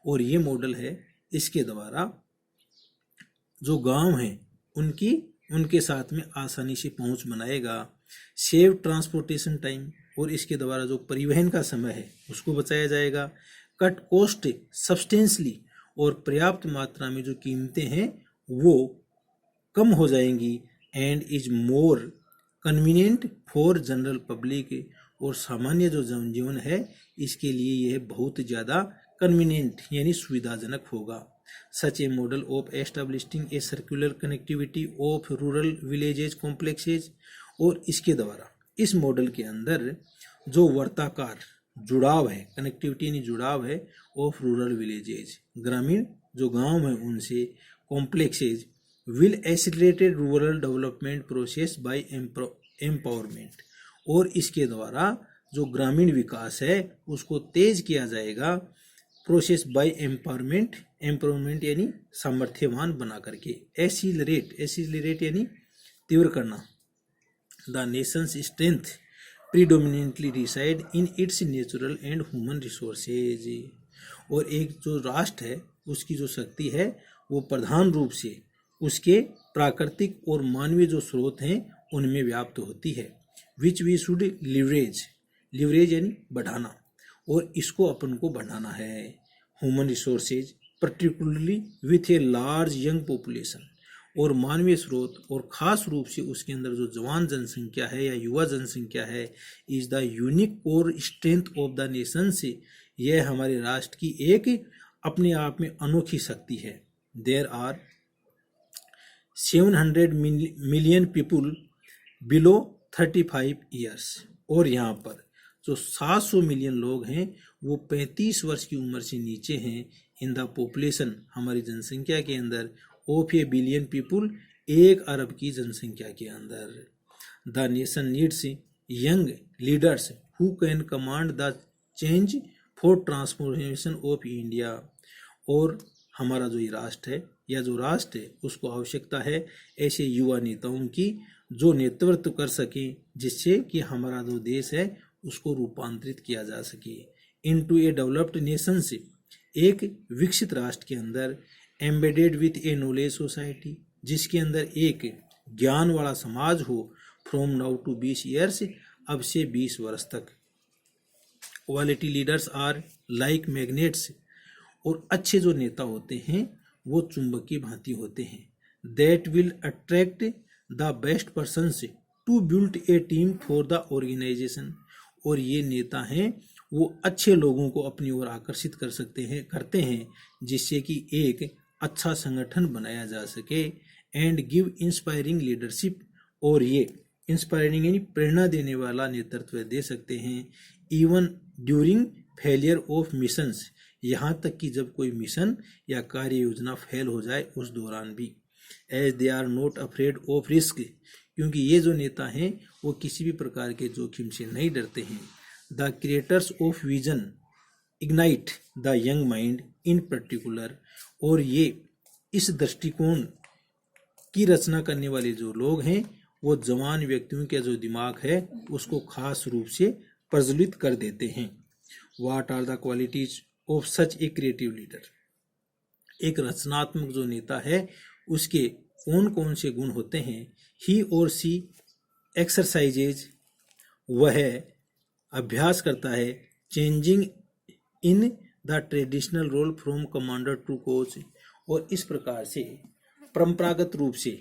और ये मॉडल है, इसके द्वारा जो गांव हैं उनके साथ में आसानी से पहुंच बनाएगा। सेव ट्रांसपोर्टेशन टाइम, और इसके द्वारा जो परिवहन का समय है उसको बचाया जाएगा। कट कॉस्ट सब्सटेंशली, और पर्याप्त मात्रा में जो कीमतें हैं वो कम हो जाएंगी। And is more convenient for general public, और सामान्य जो जनजीवन है इसके लिए यह बहुत ज़्यादा कन्वीनियंट यानी सुविधाजनक होगा। Such a model of establishing a circular connectivity of rural villages complexes. और इसके द्वारा इस मॉडल के अंदर जो वर्ताकार जुड़ाव है, कनेक्टिविटी यानी जुड़ाव है ऑफ रूरल विलेजेज, ग्रामीण जो गांव हैं उनसे, complexes will accelerated rural development process by empowerment. और इसके द्वारा जो ग्रामीण विकास है उसको तेज किया जाएगा प्रोसेस बाय एम्पावरमेंट, एम्पावरमेंट यानी सामर्थ्यवान बना करके। एक्सीलरेट यानी तीव्र करना। The nation's strength predominantly reside in its natural and human resources. और एक जो राष्ट्र है उसकी जो शक्ति है वो प्रधान रूप से उसके प्राकृतिक और मानवीय जो स्रोत हैं उनमें व्याप्त होती है। विच वी शुड लिवरेज यानी बढ़ाना, और इसको अपन को बढ़ाना है। Human resources particularly with a large young population, और मानवीय स्रोत और खास रूप से उसके अंदर जो जवान जनसंख्या है या युवा जनसंख्या है, is the unique core strength of the nation से, यह हमारे राष्ट्र की एक अपने आप में अनोखी शक्ति है। There are 700 million people below 35 years, और यहाँ पर जो 700 मिलियन लोग हैं वो 35 वर्ष की उम्र से नीचे हैं। इन द पॉपुलेशन, हमारी जनसंख्या के अंदर, ऑफ ए बिलियन पीपुल, 1 अरब की जनसंख्या के अंदर। The nation needs young leaders who can command the change for transformation of India. और हमारा जो ये राष्ट्र है या जो राष्ट्र है उसको आवश्यकता है ऐसे युवा नेताओं की जो नेतृत्व कर सकें, जिससे कि हमारा जो देश है उसको रूपांतरित किया जा सके इनटू ए डेवलप्ड नेशन से, एक विकसित राष्ट्र के अंदर। Embedded with A knowledge society, जिसके अंदर एक ज्ञान वाला समाज हो। फ्रॉम नाउ टू 20 ईयर्स, अब से 20 वर्ष तक। Quality leaders are like magnets, और अच्छे जो नेता होते हैं वो चुंबक की भांति होते हैं। That will attract the best persons to build a team for the organisation. और ये नेता हैं वो अच्छे लोगों को अपनी ओर आकर्षित करते हैं जिससे कि एक अच्छा संगठन बनाया जा सके। एंड गिव इंस्पायरिंग लीडरशिप, और ये इंस्पायरिंग यानी प्रेरणा देने वाला नेतृत्व दे सकते हैं। Even during failure of missions, यहाँ तक कि जब कोई मिशन या कार्य योजना फेल हो जाए उस दौरान भी। As they are not afraid of risk, क्योंकि ये जो नेता हैं वो किसी भी प्रकार के जोखिम से नहीं डरते हैं। The creators of vision ignite the young mind in particular, और ये इस दृष्टिकोण की रचना करने वाले जो लोग हैं वो जवान व्यक्तियों के जो दिमाग है उसको खास रूप से प्रज्वलित कर देते हैं। What are the qualities of such a creative leader, एक रचनात्मक जो नेता है उसके कौन कौन से गुण होते हैं। ही और सी एक्सरसाइजेज, वह अभ्यास करता है। Changing in the traditional role from commander to coach, और इस प्रकार से परंपरागत रूप से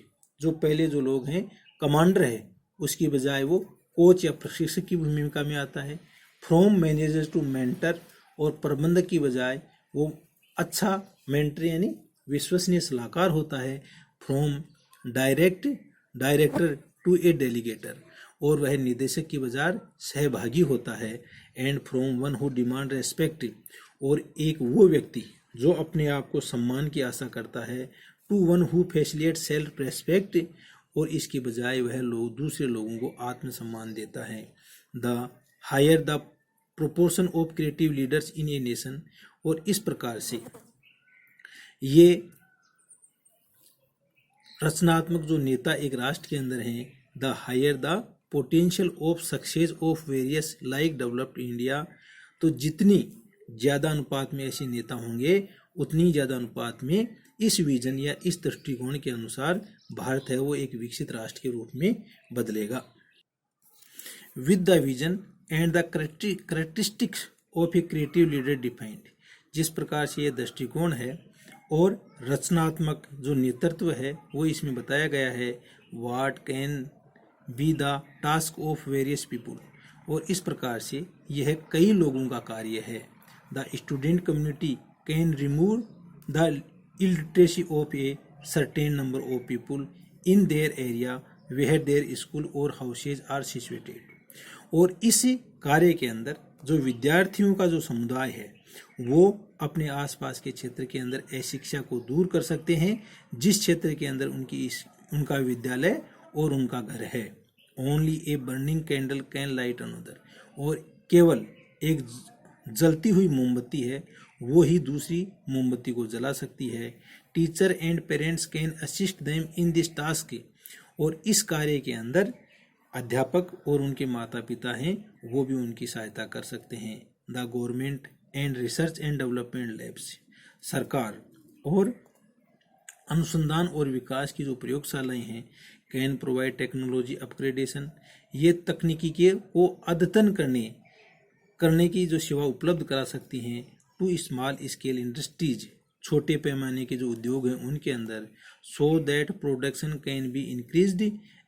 जो पहले जो लोग हैं कमांडर है उसकी बजाय वो कोच या प्रशिक्षक की भूमिका में आता है। फ्रॉम मैनेजर टू मेंटर, और प्रबंधक की बजाय वो अच्छा मेंटर यानी विश्वसनीय सलाहकार होता है। From director to a delegator, और वह निदेशक की बजाय सहभागी होता है। And from one who demand respect, और एक वो व्यक्ति जो अपने आप को सम्मान की आशा करता है। To one who facilitate self respect, और इसके बजाय वह लोग दूसरे लोगों को आत्मसम्मान देता है। The higher the proportion of creative leaders in a nation, और इस प्रकार से ये रचनात्मक जो नेता एक राष्ट्र के अंदर हैं, the higher the potential of success of various like developed India, तो जितनी ज़्यादा अनुपात में ऐसे नेता होंगे उतनी ज़्यादा अनुपात में इस विजन या इस दृष्टिकोण के अनुसार भारत है वो एक विकसित राष्ट्र के रूप में बदलेगा। With the vision and the characteristics of A creative leader defined, जिस प्रकार से ये दृष्टिकोण है और रचनात्मक जो नेतृत्व है वो इसमें बताया गया है। What can be the task of various people, और इस प्रकार से यह कई लोगों का कार्य है। The student community can remove the illiteracy of a certain number of people in their area where there school और हाउसेज आर सिचुएटेड, और इस कार्य के अंदर जो विद्यार्थियों का जो समुदाय है वो अपने आसपास के क्षेत्र के अंदर अशिक्षा को दूर कर सकते हैं, जिस क्षेत्र के अंदर उनका विद्यालय और उनका घर है। Only a burning candle can light another, और केवल एक जलती हुई मोमबत्ती है वो ही दूसरी मोमबत्ती को जला सकती है। Teacher and parents can assist them in this task, और इस कार्य के अंदर अध्यापक और उनके माता पिता हैं वो भी उनकी सहायता कर सकते हैं। The government and research and development labs, सरकार और अनुसंधान और विकास की जो प्रयोगशालाएं हैं, कैन प्रोवाइड टेक्नोलॉजी अपग्रेडेशन, ये तकनीकी के को अद्यतन करने की जो सेवा उपलब्ध करा सकती हैं। टू स्मॉल स्केल इंडस्ट्रीज, छोटे पैमाने के जो उद्योग हैं उनके अंदर, so that production can be increased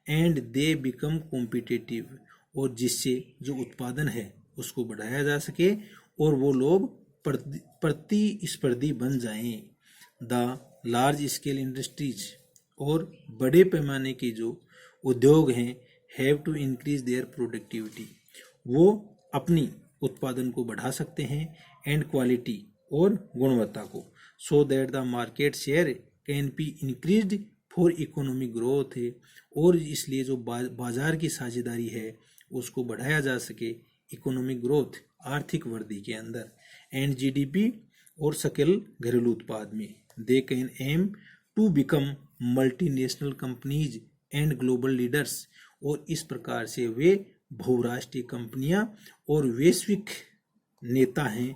and they become competitive, और जिससे जो उत्पादन है उसको बढ़ाया जा सके और वो लोग प्रतिस्पर्धी बन जाएं। द लार्ज स्केल इंडस्ट्रीज, और बड़े पैमाने के जो उद्योग हैं, have to increase their productivity, वो अपनी उत्पादन को बढ़ा सकते हैं, एंड क्वालिटी और गुणवत्ता को, so that the market share can be increased for economic growth है, और इसलिए जो बाजार की साझेदारी है उसको बढ़ाया जा सके इकोनॉमिक ग्रोथ आर्थिक वृद्धि के अंदर, एंड जीडीपी और सकल घरेलू उत्पाद में। They can aim to become multinational companies and global leaders, और इस प्रकार से वे बहुराष्ट्रीय कंपनियां और वैश्विक नेता हैं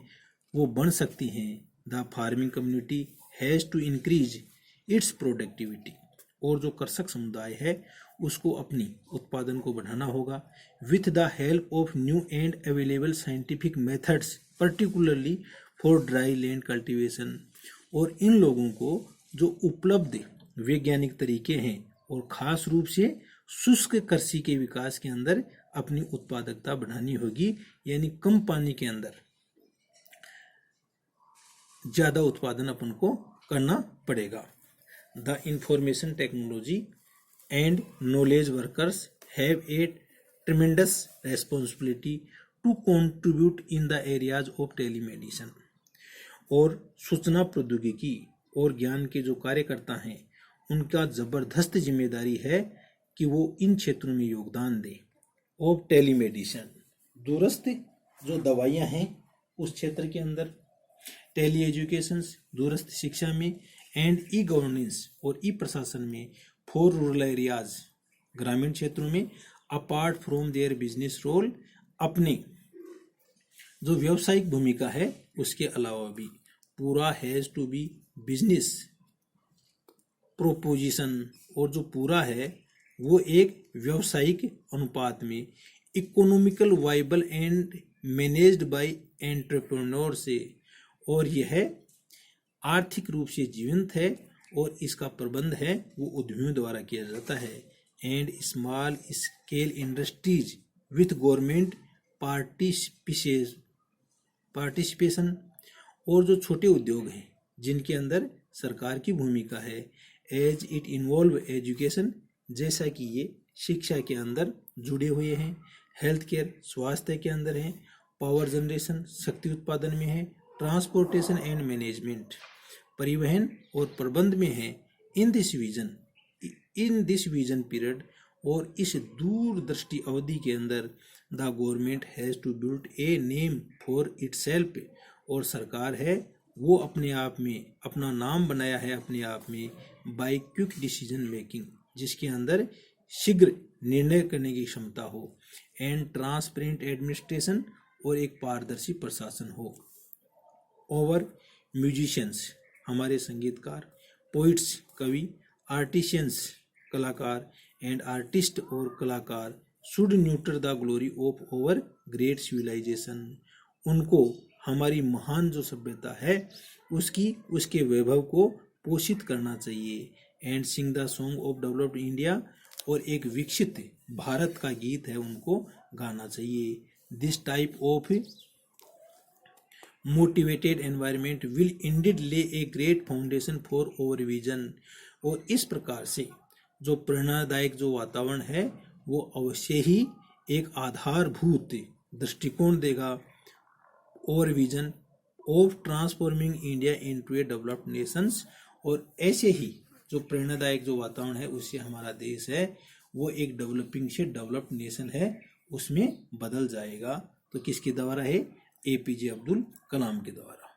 वो बन सकती हैं। The farming community has to increase its productivity, और जो कृषक समुदाय है उसको अपनी उत्पादन को बढ़ाना होगा। With the help of new and available scientific methods particularly for dry land cultivation, और इन लोगों को जो उपलब्ध वैज्ञानिक तरीके हैं और ख़ास रूप से शुष्क कृषि के विकास के अंदर अपनी उत्पादकता बढ़ानी होगी, यानी कम पानी के अंदर ज़्यादा उत्पादन अपन को करना पड़ेगा। The information technology and knowledge workers have a tremendous responsibility to contribute in the areas of telemedicine, और सूचना प्रौद्योगिकी और ज्ञान के जो कार्यकर्ता हैं उनका ज़बरदस्त जिम्मेदारी है कि वो इन क्षेत्रों में योगदान दें। ऑफ टेलीमेडिसिन, दूरस्थ जो दवाइयाँ हैं उस क्षेत्र के अंदर, टेली एजुकेशन दूरस्थ शिक्षा में, एंड ई गवर्नेंस और ई प्रशासन में फॉर रूरल एरियाज ग्रामीण क्षेत्रों में, apart from their business role, अपने जो व्यावसायिक भूमिका है उसके अलावा भी पूरा has to be business proposition, और जो पूरा है वो एक व्यावसायिक अनुपात में, economical viable and managed by entrepreneur से, और यह आर्थिक रूप से जीवंत है और इसका प्रबंध है वो उद्यमियों द्वारा किया जाता है। And small scale industries with government participation, और जो छोटे उद्योग हैं जिनके अंदर सरकार की भूमिका है, एज इट इन्वॉल्व एजुकेशन, जैसा कि ये शिक्षा के अंदर जुड़े हुए हैं, हेल्थ केयर स्वास्थ्य के अंदर हैं, पावर जनरेशन शक्ति उत्पादन में है, ट्रांसपोर्टेशन एंड मैनेजमेंट परिवहन और प्रबंध में है। इन दिस विजन पीरियड, और इस दूरदृष्टि अवधि के अंदर the government has to build a name for itself, और सरकार है वो अपने आप में अपना नाम बनाया है अपने आप में बाय क्विक डिसीजन मेकिंग, जिसके अंदर शीघ्र निर्णय करने की क्षमता हो, एंड ट्रांसपेरेंट एडमिनिस्ट्रेशन, और एक पारदर्शी प्रशासन हो। ओवर म्यूजिशियंस हमारे संगीतकार, पोइट्स कवि, आर्टिशियंस कलाकार, एंड आर्टिस्ट और कलाकार should neuter the glory of over great civilisation, उनको हमारी महान जो सभ्यता है उसके वैभव को पोषित करना चाहिए। And Singh the song of developed India, और एक विकसित भारत का गीत है उनको गाना चाहिए। This type of motivated environment will indeed lay a great foundation for our vision, और इस प्रकार से जो प्रेरणादायक जो वातावरण है वो अवश्य ही एक आधारभूत दृष्टिकोण देगा over vision of transforming India into A developed Nations, और ऐसे ही जो प्रेरणादायक जो वातावरण है उससे हमारा देश है वो एक डेवलपिंग से डेवलप्ड नेशन है उसमें बदल जाएगा। तो किसके द्वारा है? एपीजे अब्दुल कलाम के द्वारा।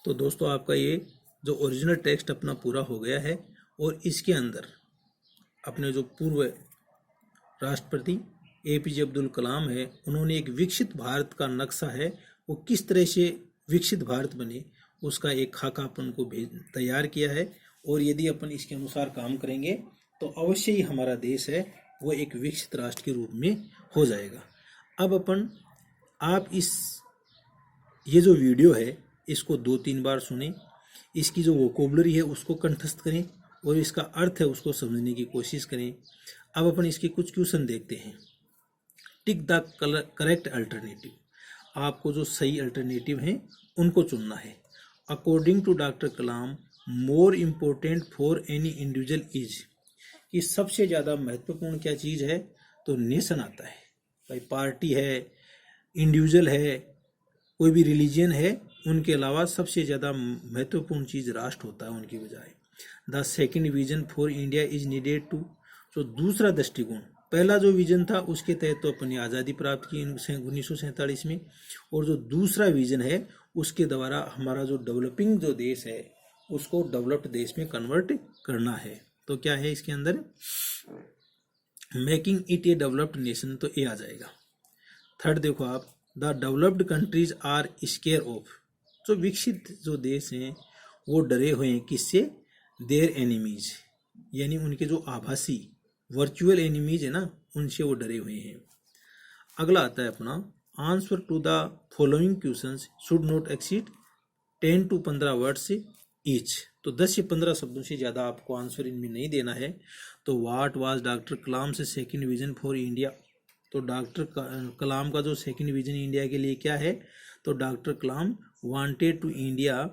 तो दोस्तों आपका ये जो ओरिजिनल टेक्स्ट अपना पूरा हो गया है, और इसके अंदर अपने जो पूर्व राष्ट्रपति एपीजे अब्दुल कलाम है उन्होंने एक विकसित भारत का नक्शा है वो किस तरह से विकसित भारत बने उसका एक खाका अपन को तैयार किया है, और यदि अपन इसके अनुसार काम करेंगे तो अवश्य ही हमारा देश है वो एक विकसित राष्ट्र के रूप में हो जाएगा। अब अपन आप ये जो वीडियो है इसको 2-3 बार सुने, इसकी जो वोकैबुलरी है उसको कंठस्थ करें और इसका अर्थ है उसको समझने की कोशिश करें। अब अपन इसके कुछ क्वेश्चन देखते हैं। टिक द करेक्ट अल्टरनेटिव, आपको जो सही अल्टरनेटिव हैं उनको चुनना है। According to doctor Kalam more important for any individual is, कि सबसे ज़्यादा महत्वपूर्ण क्या चीज़ है? तो नेशन आता है भाई, पार्टी है, इंडिविजुअल है, कोई भी रिलीजन है, उनके अलावा सबसे ज़्यादा महत्वपूर्ण चीज़ राष्ट्र होता है उनकी बजाय। The second vision for India is needed to, तो दूसरा दृष्टिकोण, पहला जो विजन था उसके तहत तो अपनी आज़ादी प्राप्त की 1947 में, और जो दूसरा विजन है उसके द्वारा हमारा जो डेवलपिंग जो देश है उसको डेवलप्ड देश में कन्वर्ट करना है। तो क्या है इसके अंदर? Making it a developed nation, तो ये आ जाएगा। थर्ड देखो आप, the developed countries are scare of, जो विकसित जो देश हैं वो डरे हुए हैं किससे? देयर एनिमीज, यानी उनके जो आभासी वर्चुअल एनिमीज है ना उनसे वो डरे हुए हैं। अगला आता है अपना, answer to the following questions should not exceed 10 to 15 words each, तो 10 से 15 शब्दों से ज़्यादा आपको आंसर इनमें नहीं देना है। तो व्हाट वाज डॉक्टर कलाम से सेकंड विजन फॉर इंडिया, तो डॉक्टर कलाम का जो सेकंड विजन इंडिया के लिए क्या है? तो doctor Kalam wanted to India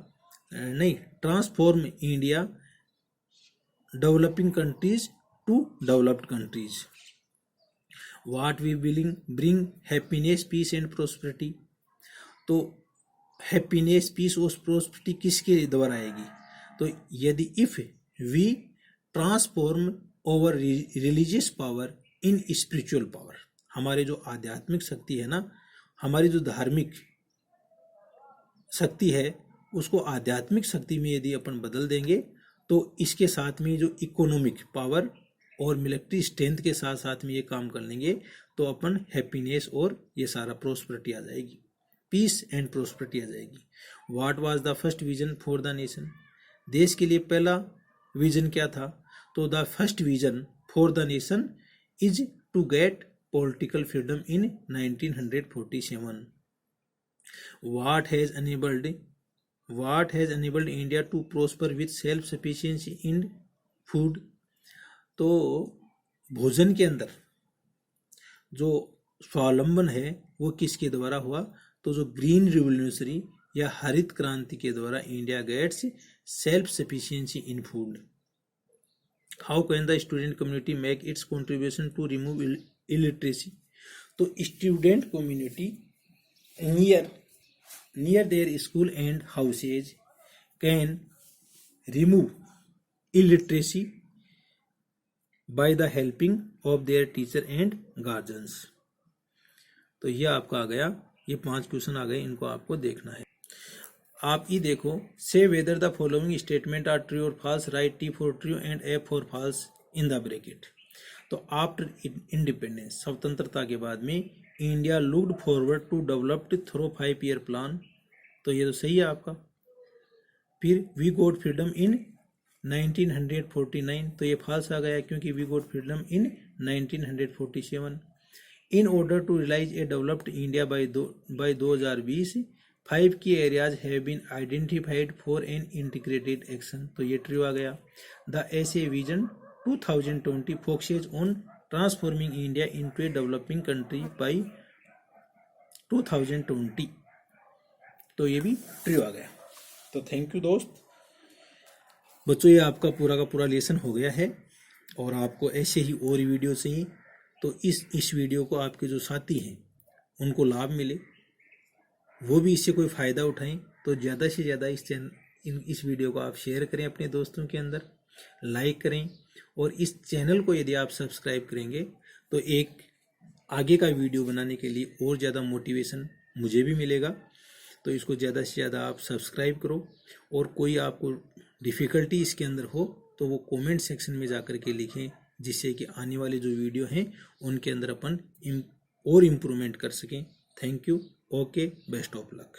transform India developing countries to developed countries. What we willing bring happiness peace and prosperity, तो हैप्पीनेस पीस और प्रोस्पेरिटी किसके द्वारा आएगी? तो यदि if we transform over religious power in spiritual power, हमारे जो आध्यात्मिक शक्ति है ना, हमारी जो धार्मिक शक्ति है उसको आध्यात्मिक शक्ति में यदि अपन बदल देंगे तो इसके साथ में जो इकोनॉमिक पावर और मिलिट्री स्ट्रेंथ के साथ साथ में ये काम कर लेंगे तो अपन हैप्पीनेस और ये सारा प्रोस्पेरिटी आ जाएगी, पीस एंड प्रोस्पेरिटी आ जाएगी। What was the first vision for the nation, देश के लिए पहला विजन क्या था? तो the first vision for the nation is to get political freedom in 1947। What has enabled India to prosper with self-sufficiency in food, तो भोजन के अंदर जो स्वावलंबन है वो किसके द्वारा हुआ? तो जो ग्रीन रिवोल्यूशनरी या हरित क्रांति के द्वारा India gets self sufficiency in food. How can the student community make its contribution to remove illiteracy, तो student community near their school and houses can remove illiteracy by the helping of their teacher and guardians। तो ये आपका आ गया, ये 5 क्वेश्चन आ गए, इनको आपको देखना है। आप ये देखो, say whether the following statement are true or false, write T for true and A for false in the bracket. तो आफ्टर इंडिपेंडेंस, स्वतंत्रता के बाद में, India looked forward to developed through 5 year plan, तो ये तो सही है आपका। फिर वी गोट फ्रीडम इन 1949, तो ये फॉल्स आ गया क्योंकि we got freedom in 1947। In order to realise a developed India by 2020, 5 की areas have been identified for an integrated action, तो ये ट्रू आ गया। The SA vision 2020 focuses on transforming India into a developing country by 2020, तो ये भी ट्रू आ गया। तो थैंक यू दोस्त बच्चों, ये आपका पूरा का पूरा लेसन हो गया है, और आपको ऐसे ही और वीडियो चाहिए तो इस वीडियो को आपके जो साथी हैं उनको लाभ मिले, वो भी इससे कोई फ़ायदा उठाएं, तो ज़्यादा से ज़्यादा इस वीडियो को आप शेयर करें अपने दोस्तों के अंदर, लाइक करें, और इस चैनल को यदि आप सब्सक्राइब करेंगे तो एक आगे का वीडियो बनाने के लिए और ज़्यादा मोटिवेशन मुझे भी मिलेगा। तो इसको ज़्यादा से ज़्यादा आप सब्सक्राइब करो, और कोई आपको डिफ़िकल्टी इसके अंदर हो तो वो कमेंट सेक्शन में जा कर के लिखें, जिससे कि आने वाले जो वीडियो हैं उनके अंदर अपन और इम्प्रूवमेंट कर सकें। Thank you, okay, best of luck.